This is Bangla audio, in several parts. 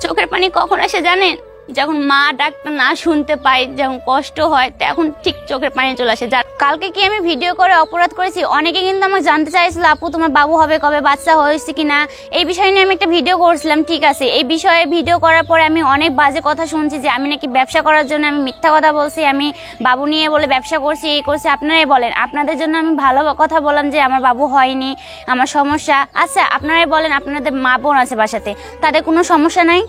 চোখের পানি কখন আসে জানেন? যখন মা ডাকটা না শুনতে পাই, যখন কষ্ট হয়, তখন ঠিক চোখের পানি চলে আসে। যার কালকে কি আমি ভিডিও করে অপরাধ করেছি? অনেকে কিন্তু আমাকে জানতে চাইছিল, আপু তোমার বাবু হবে কবে, বাচ্চা হয়েছে কিনা, এই বিষয় নিয়ে আমি একটা ভিডিও করছিলাম। ঠিক আছে, এই বিষয়ে ভিডিও করার পরে আমি অনেক বাজে কথা শুনছি যে আমি নাকি ব্যবসা করার জন্য আমি মিথ্যা কথা বলছি, আমি বাবু নিয়ে বলে ব্যবসা করছি, এই করছি। আপনারাই বলেন, আপনাদের জন্য আমি ভালো কথা বললাম যে আমার বাবু হয়নি, আমার সমস্যা। আচ্ছা আপনারাই বলেন, আপনাদের মা বোন আছে বাসাতে, তাদের কোনো সমস্যা নাই?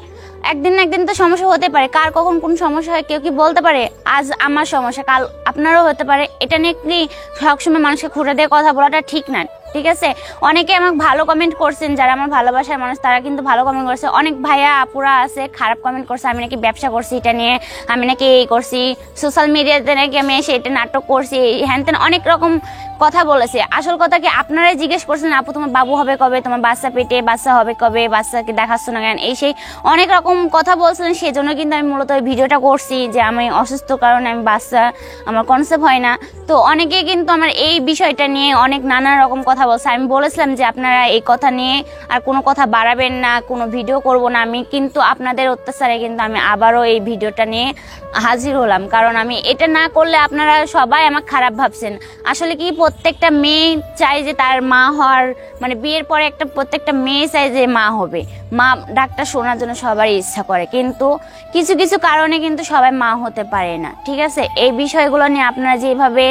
একদিন না একদিন তো সমস্যা হতে পারে। কার কখন কোন সমস্যা হয় কেউ কি বলতে পারে? আজ আমার সমস্যা, কাল আপনারও হতে পারে। এটা নিয়ে কি সবসময় মানুষকে খুঁটে দিয়ে কথা বলাটা ঠিক না। ঠিক আছে, অনেকে আমাকে ভালো কমেন্ট করছেন, যারা আমার ভালোবাসার মানুষ তারা কিন্তু ভালো কমেন্ট করছে। অনেক ভাইয়া আপুরা আছে খারাপ কমেন্ট করছে, আমি নাকি ব্যবসা করছি এটা নিয়ে, আমি নাকি এই করছি, সোশ্যাল মিডিয়াতে নাকি আমি এসে এটা নাটক করছি, হ্যান তেন অনেক রকম কথা বলেছে। আসল কথা কি, আপনারাই জিজ্ঞেস করছেন আপু তোমার বাবু হবে কবে, তোমার বাচ্চা পেটে বাচ্চা হবে কবে, বাচ্চাকে দেখাচ্ছ না কেন, এই সেই অনেক রকম কথা বলছিলেন। সেই জন্য কিন্তু আমি মূলত ওই ভিডিওটা করছি যে আমি অসুস্থ কারণে আমি বাচ্চা আমার কনসেপ্ট হয় না। তো অনেকে কিন্তু আমার এই বিষয়টা নিয়ে অনেক নানা রকম কথা বলছে। আমি বলেছিলাম যে আপনারা এই কথা নিয়ে আর কোনো কথা বাড়াবেন না, কোনো ভিডিও করব না আমি। কিন্তু আপনাদের অত্যাচারে কিন্তু আমি আবারও এই ভিডিওটা নিয়ে হাজির হলাম, কারণ আমি এটা না করলে আপনারা সবাই আমাকে খারাপ ভাবছেন। আসলে কি, প্রত্যেকটা মেয়ে চায় যে তার মা হওয়ার, মানে বিয়ের পরে একটা প্রত্যেকটা মেয়ে চায় যে মা হবে, মা ডাকটা শোনার জন্য সবারই ইচ্ছা করে, কিন্তু কিছু কিছু কারণে কিন্তু সবাই মা হতে পারে না। ঠিক আছে, এই বিষয়গুলো নিয়ে আপনারা যেভাবে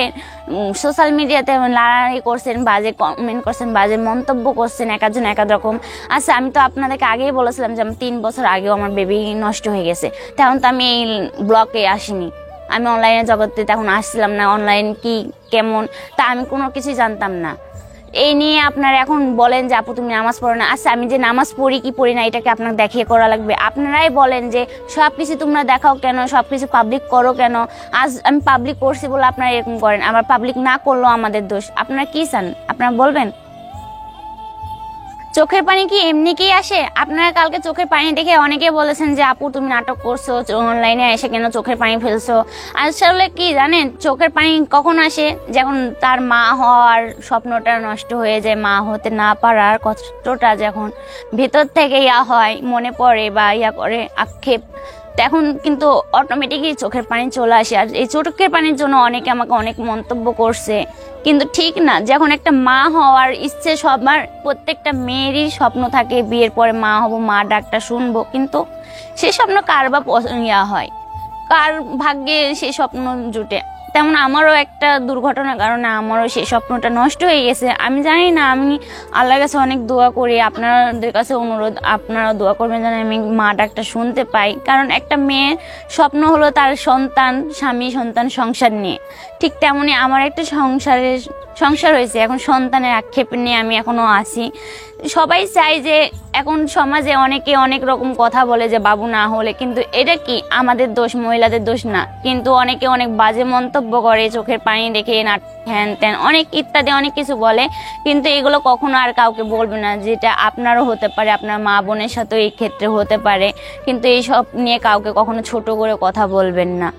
সোশ্যাল মিডিয়াতে লড়াই করছেন, বাজে কমেন্ট করছেন, বাজে মন্তব্য করছেন, এক একজন এক এক রকম। আচ্ছা আমি তো আপনাদেরকে আগেই বলেছিলাম যে আমি 3 বছর আগেও আমার বেবি নষ্ট হয়ে গেছে, তখন তো আমি এই ব্লকে আসিনি, আমি অনলাইনে জগতে তখন আসছিলাম না, অনলাইন কি কেমন তা আমি কোনো কিছুই জানতাম না। এই নিয়ে আপনারা এখন বলেন যে আপু তুমি নামাজ পড়ো না। আচ্ছা আমি যে নামাজ পড়ি কি পড়ি না এটাকে আপনাকে দেখিয়ে করা লাগবে? আপনারাই বলেন যে সব কিছু তোমরা দেখাও কেন, সব কিছু পাবলিক করো কেন? আজ আমি পাবলিক করছি বলে আপনারা এরকম করেন, আবার পাবলিক না করলেও আমাদের দোষ। আপনারা কি চান আপনারা বলবেন? চোখের পানি কি এমনি কি আসে? আপনারা কালকে চোখের পানি দেখে অনেকে বলেছেন যে আপু তুমি নাটক করছো, অনলাইনে এসে কেন চোখের পানি ফেলছো। আসলে কি জানেন, চোখের পানি কখন আসে? যখন তার মা হওয়ার স্বপ্নটা নষ্ট হয়ে যায়, মা হতে না পারার কষ্টটা যখন ভেতর থেকে হয়, মনে পড়ে বা করে আক্ষেপ, তখন কিন্তু অটোমেটিকই চোখের পানি চলে আসে। আর এই চোখের পানির জন্য অনেকে আমাকে অনেক মন্তব্য করছে, কিন্তু ঠিক না। যখন একটা মা হওয়ার ইচ্ছে সবার, প্রত্যেকটা মেয়েরই স্বপ্ন থাকে বিয়ের পরে মা হব, মা ডাকটা শুনবো, কিন্তু সেই স্বপ্ন কার বা হয়, কার ভাগ্যে সেই স্বপ্ন জুটে। তেমন আমারও একটা দুর্ঘটনার কারণে আমারও সেই স্বপ্নটা নষ্ট হয়ে গেছে। আমি জানি না, আমি আল্লাহর কাছে অনেক দোয়া করি, আপনাদের কাছে অনুরোধ আপনারা দোয়া করবেন যেন আমি মা ডাকটা শুনতে পাই। কারণ একটা মেয়ের স্বপ্ন হলো তার সন্তান, স্বামী, সন্তান, সংসার নিয়ে। ঠিক তেমনি আমার একটা সংসার হয়েছে, এখন সন্তানের আক্ষেপ নিয়ে আমি এখনো আছি। সবাই চাই যে, এখন সমাজে অনেকে অনেক রকম কথা বলে যে বাবু না হলে, কিন্তু এটা কি আমাদের দোষ, মহিলাদের দোষ না। কিন্তু অনেকে অনেক বাজে মন্তব্য করে, চোখের পানি দেখে হ্যান ত্যান অনেক ইত্যাদি অনেক কিছু বলে, কিন্তু এগুলো কখনো আর কাউকে বলবে না। যেটা আপনারও হতে পারে, আপনার মা বোনের সাথেও এই ক্ষেত্রে হতে পারে, কিন্তু এইসব নিয়ে কাউকে কখনো ছোট করে কথা বলবেন না।